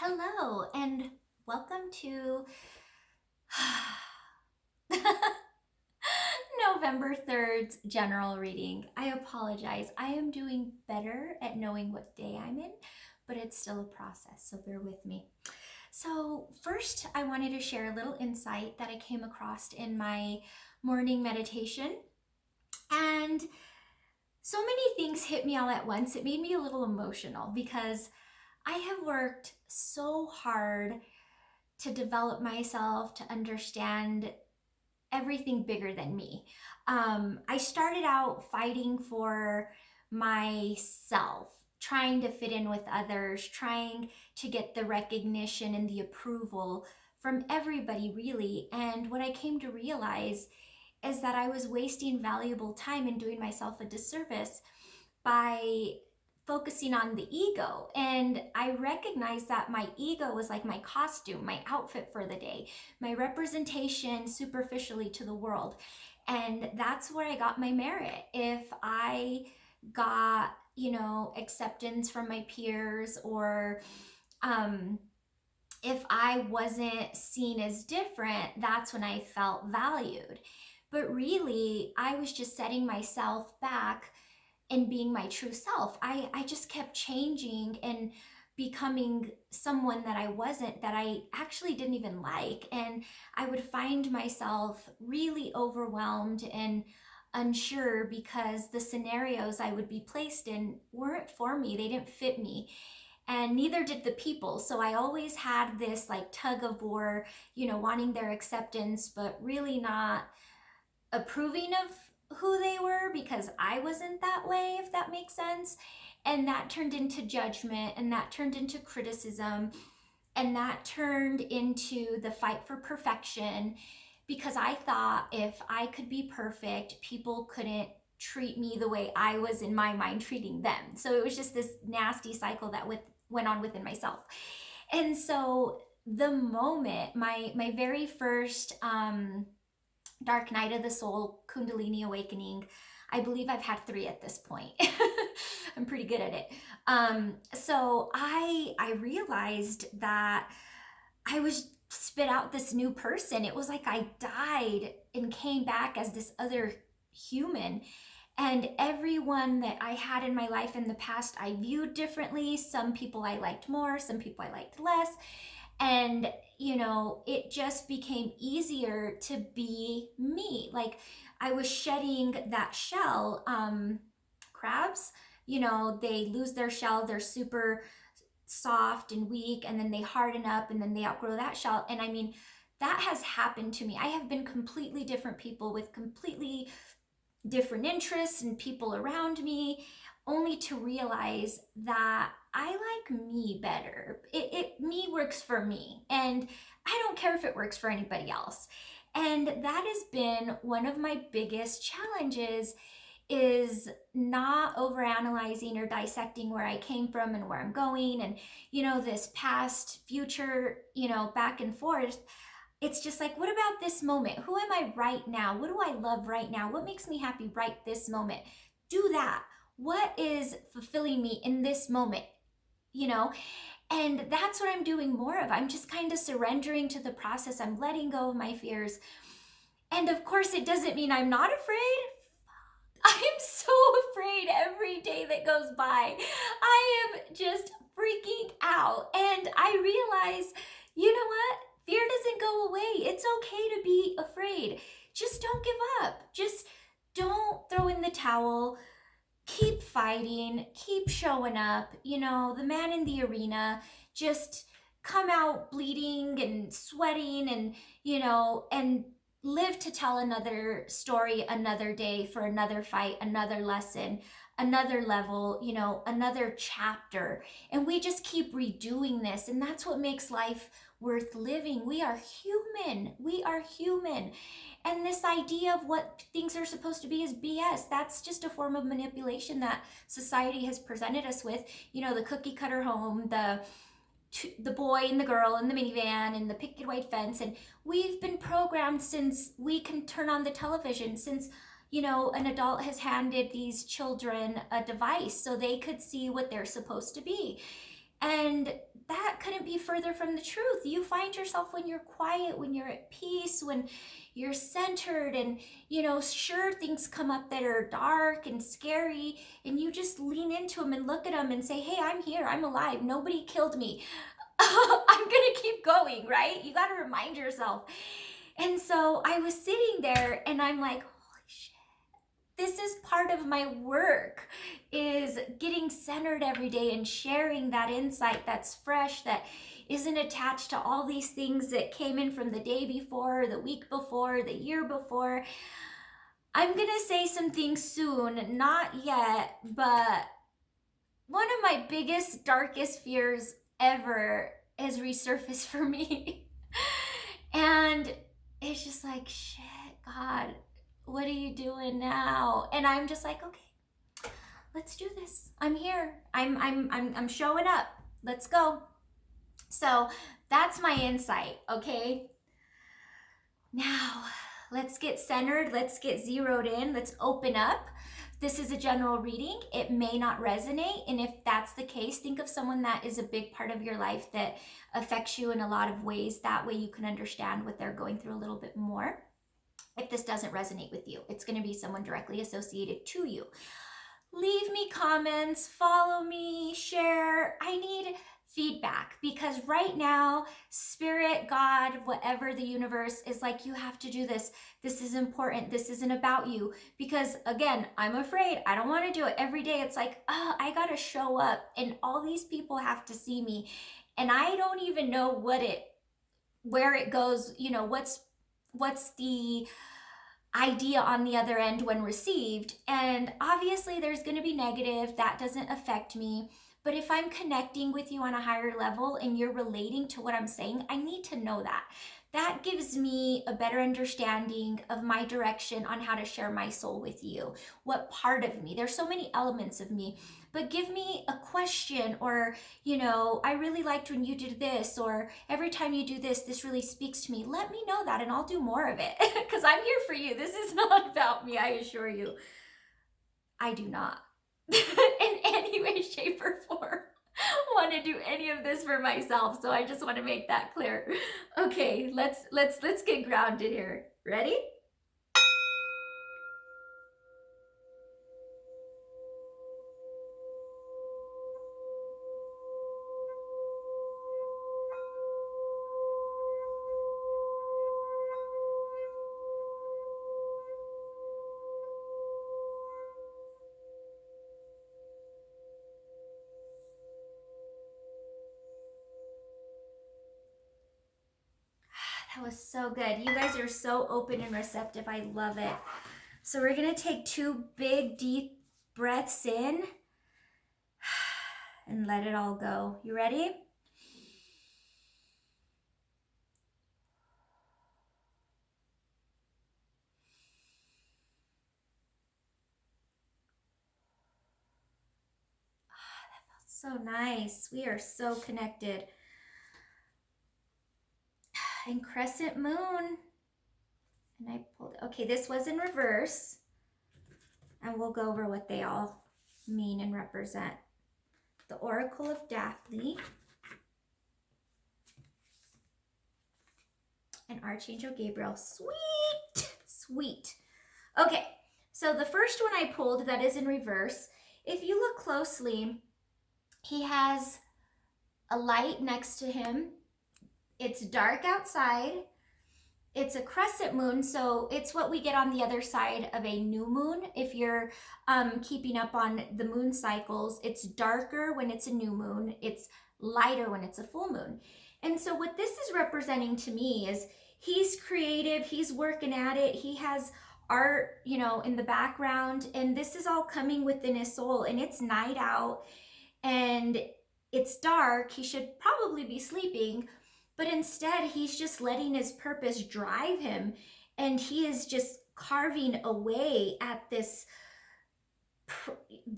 Hello and welcome to November 3rd's general reading. I apologize. I am doing better at knowing what day I'm in, but it's still a process, so bear with me. So, first, I wanted to share a little insight that I came across in my morning meditation. And so many things hit me all at once. It made me a little emotional because I have worked so hard to develop myself, to understand everything bigger than me. I started out fighting for myself, trying to fit in with others, trying to get the recognition and the approval from everybody, really. And what I came to realize is that I was wasting valuable time and doing myself a disservice by focusing on the ego. And I recognized that my ego was like my costume, my outfit for the day, my representation superficially to the world. And that's where I got my merit. If I got, acceptance from my peers, or if I wasn't seen as different, that's when I felt valued. But really, I was just setting myself back and being my true self. I just kept changing and becoming someone that I wasn't, that I actually didn't even like. And I would find myself really overwhelmed and unsure because the scenarios I would be placed in weren't for me, they didn't fit me. And neither did the people. So I always had this like tug of war, wanting their acceptance, but really not approving of who they were because I wasn't that way, if that makes sense. And that turned into judgment, and that turned into criticism, and that turned into the fight for perfection because I thought if I could be perfect, people couldn't treat me the way I was in my mind treating them. So it was just this nasty cycle that went on within myself. And so the moment my very first Dark Night of the Soul, Kundalini Awakening. I believe I've had 3 at this point. I'm pretty good at it. So I realized that I was spit out this new person. It was like I died and came back as this other human. And everyone that I had in my life in the past, I viewed differently. Some people I liked more, some people I liked less. And it just became easier to be me. Like I was shedding that shell. Crabs, they lose their shell, they're super soft and weak, and then they harden up, and then they outgrow that shell. And I mean, that has happened to me. I have been completely different people with completely different interests and people around me, only to realize that I like me better. Me works for me, and I don't care if it works for anybody else. And that has been one of my biggest challenges, is not overanalyzing or dissecting where I came from and where I'm going, and this past, future, back and forth. It's just like, what about this moment? Who am I right now? What do I love right now? What makes me happy right this moment? Do that. What is fulfilling me in this moment? And that's what I'm doing more of. I'm just kind of surrendering to the process. I'm letting go of my fears. And of course, it doesn't mean I'm not afraid. I'm so afraid every day that goes by. I am just freaking out. And I realize, you know what? Fear doesn't go away. It's okay to be afraid. Just don't give up. Just don't throw in the towel. Keep fighting. Keep showing up. The man in the arena, just come out bleeding and sweating, and live to tell another story, another day, for another fight, another lesson, another level, another chapter. And we just keep redoing this. And that's what makes life worth living. We are human. We are human. And this idea of what things are supposed to be is BS. That's just a form of manipulation that society has presented us with. The cookie cutter home, the boy and the girl in the minivan and the picket white fence. And we've been programmed since we can turn on the television, since an adult has handed these children a device so they could see what they're supposed to be. And that couldn't couldn't be further from the truth. You find yourself when you're quiet, when you're at peace, when you're centered, and sure, things come up that are dark and scary, and you just lean into them and look at them and say, hey, I'm here, I'm alive, nobody killed me. I'm gonna keep going, right? You got to remind yourself. And so I was sitting there and I'm like, holy shit, this is part of my work, is getting centered every day and sharing that insight that's fresh, that isn't attached to all these things that came in from the day before, the week before, the year before. I'm gonna say some things soon, not yet, but one of my biggest, darkest fears ever has resurfaced for me. And it's just like, shit, God, what are you doing now? And I'm just like, okay, let's do this. I'm here. I'm showing up. Let's go. So that's my insight, okay? Now, let's get centered. Let's get zeroed in. Let's open up. This is a general reading. It may not resonate. And if that's the case, think of someone that is a big part of your life that affects you in a lot of ways. That way you can understand what they're going through a little bit more. If this doesn't resonate with you, it's going to be someone directly associated to you. Leave me comments, follow me, share. I need feedback, because right now, spirit, God, whatever, the universe is like, you have to do this. This is important. This isn't about you. Because again, I'm afraid. I don't want to do it every day. It's like, oh, I got to show up and all these people have to see me. And I don't even know where it goes, what's the idea on the other end when received. And obviously there's going to be negative. That doesn't affect me. But if I'm connecting with you on a higher level and you're relating to what I'm saying, I need to know that. That gives me a better understanding of my direction on how to share my soul with you. What part of me? There's so many elements of me. But give me a question, or, I really liked when you did this, or every time you do this, this really speaks to me. Let me know that and I'll do more of it, because I'm here for you. This is not about me, I assure you. I do not in any way, shape, or form want to do any of this for myself. So I just want to make that clear. Okay, let's get grounded here. Ready? That was so good. You guys are so open and receptive. I love it. So we're going to take 2 big, deep breaths in and let it all go. You ready? That felt so nice. We are so connected. And crescent moon. And I pulled, okay, this was in reverse. And we'll go over what they all mean and represent. The Oracle of Daphne. And Archangel Gabriel. Sweet, sweet. Okay, so the first one I pulled that is in reverse, if you look closely, he has a light next to him. It's dark outside. It's a crescent moon, so it's what we get on the other side of a new moon. If you're keeping up on the moon cycles, it's darker when it's a new moon. It's lighter when it's a full moon. And so what this is representing to me is he's creative, he's working at it, he has art, in the background, and this is all coming within his soul, and it's night out, and it's dark. He should probably be sleeping, but instead he's just letting his purpose drive him, and he is just carving away at this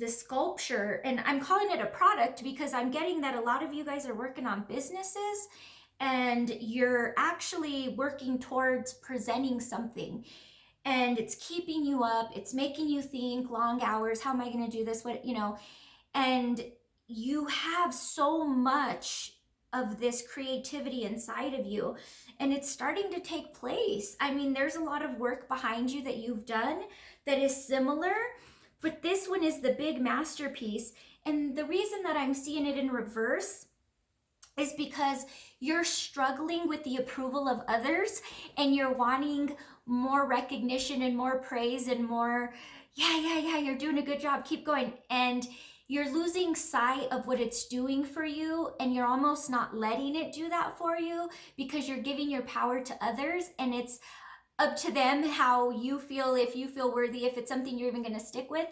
sculpture. And I'm calling it a product because I'm getting that a lot of you guys are working on businesses and you're actually working towards presenting something, and it's keeping you up, it's making you think long hours, how am I going to do this, and you have so much of this creativity inside of you, and it's starting to take place. I mean, there's a lot of work behind you that you've done that is similar, but this one is the big masterpiece. And the reason that I'm seeing it in reverse is because you're struggling with the approval of others, and you're wanting more recognition and more praise and more, yeah, you're doing a good job, keep going. And you're losing sight of what it's doing for you, and you're almost not letting it do that for you because you're giving your power to others, and it's up to them how you feel, if you feel worthy, if it's something you're even going to stick with.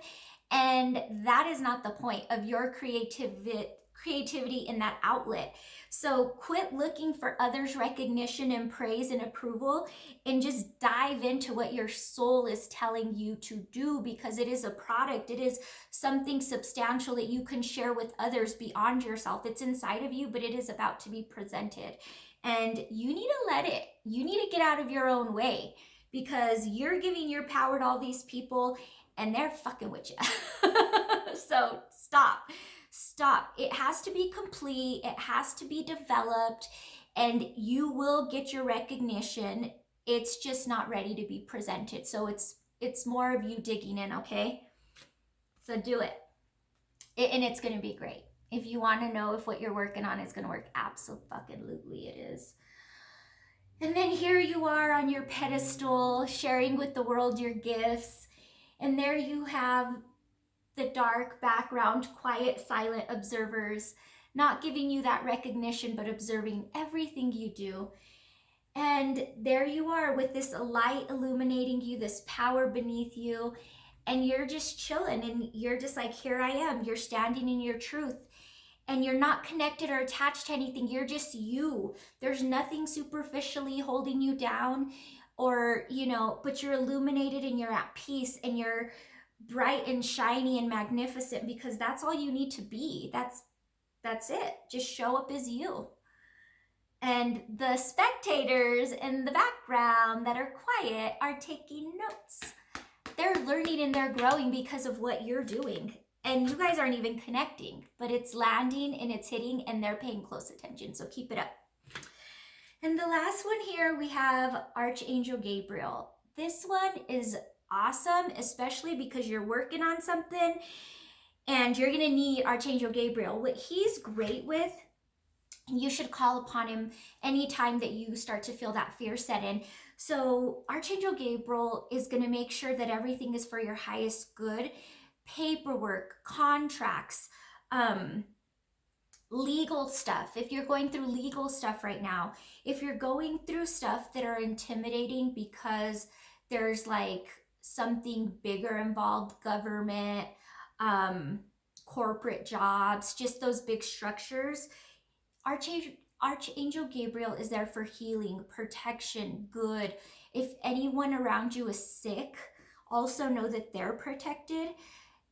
And that is not the point of your creativity in that outlet. So quit looking for others' recognition and praise and approval, and just dive into what your soul is telling you to do, because it is a product. It is something substantial that you can share with others beyond yourself. It's inside of you, but it is about to be presented. And you need to let it. You need to get out of your own way, because you're giving your power to all these people and they're fucking with you. So stop. Stop. It has to be complete. It has to be developed, and you will get your recognition. It's just not ready to be presented. So it's more of you digging in, okay? So do it. And it's going to be great. If you want to know if what you're working on is going to work, absolutely it is. And then here you are on your pedestal, sharing with the world your gifts. And there you have the dark background, quiet, silent observers, not giving you that recognition, but observing everything you do. And there you are with this light illuminating you, this power beneath you, and you're just chilling, and you're just like, here I am. You're standing in your truth, and you're not connected or attached to anything. You're just you. There's nothing superficially holding you down, or, but you're illuminated and you're at peace, and you're bright and shiny and magnificent, because that's all you need to be. That's it. Just show up as you. And the spectators in the background that are quiet are taking notes. They're learning and they're growing because of what you're doing. And you guys aren't even connecting, but it's landing and it's hitting, and they're paying close attention. So keep it up. And the last one here, we have Archangel Gabriel. This one is awesome, especially because you're working on something and you're going to need Archangel Gabriel. What he's great with, you should call upon him anytime that you start to feel that fear set in. So Archangel Gabriel is going to make sure that everything is for your highest good. Paperwork, contracts, legal stuff. If you're going through legal stuff right now, if you're going through stuff that are intimidating because there's like something bigger involved, government, corporate jobs, just those big structures, Archangel Gabriel is there for healing, protection, good. If anyone around you is sick, also know that they're protected.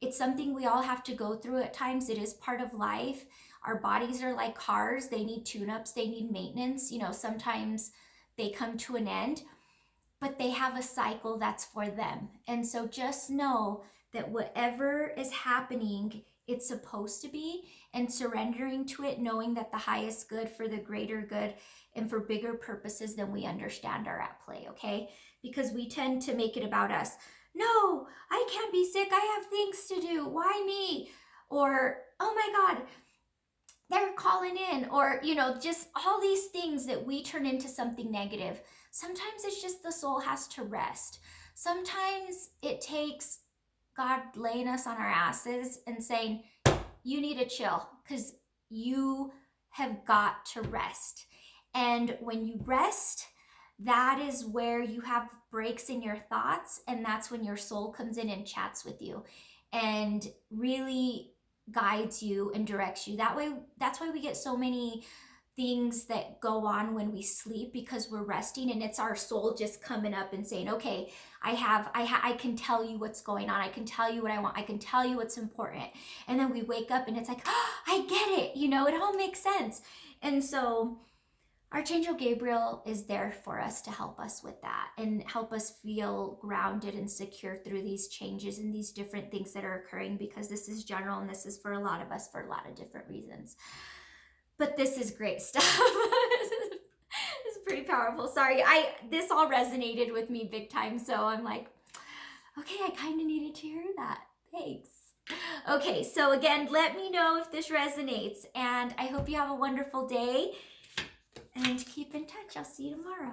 It's something we all have to go through at times. It is part of life. Our bodies are like cars. They need tune-ups. They need maintenance. Sometimes they come to an end, but they have a cycle that's for them. And so just know that whatever is happening, it's supposed to be, and surrendering to it, knowing that the highest good for the greater good and for bigger purposes than we understand are at play, okay? Because we tend to make it about us. No, I can't be sick. I have things to do. Why me? Or, oh my God, they're calling in. Or, just all these things that we turn into something negative. Sometimes it's just the soul has to rest. Sometimes it takes God laying us on our asses and saying, you need to chill, because you have got to rest. And when you rest, that is where you have breaks in your thoughts, and that's when your soul comes in and chats with you and really guides you and directs you. That's why we get so many things that go on when we sleep, because we're resting, and it's our soul just coming up and saying, okay, I can tell you what's going on. I can tell you what I want. I can tell you what's important. And then we wake up and it's like, oh, I get it. It all makes sense. And so Archangel Gabriel is there for us to help us with that and help us feel grounded and secure through these changes and these different things that are occurring, because this is general and this is for a lot of us for a lot of different reasons. But this is great stuff. This is pretty powerful. Sorry, this all resonated with me big time. So I'm like, okay, I kind of needed to hear that. Thanks. Okay, so again, let me know if this resonates, and I hope you have a wonderful day, and keep in touch. I'll see you tomorrow.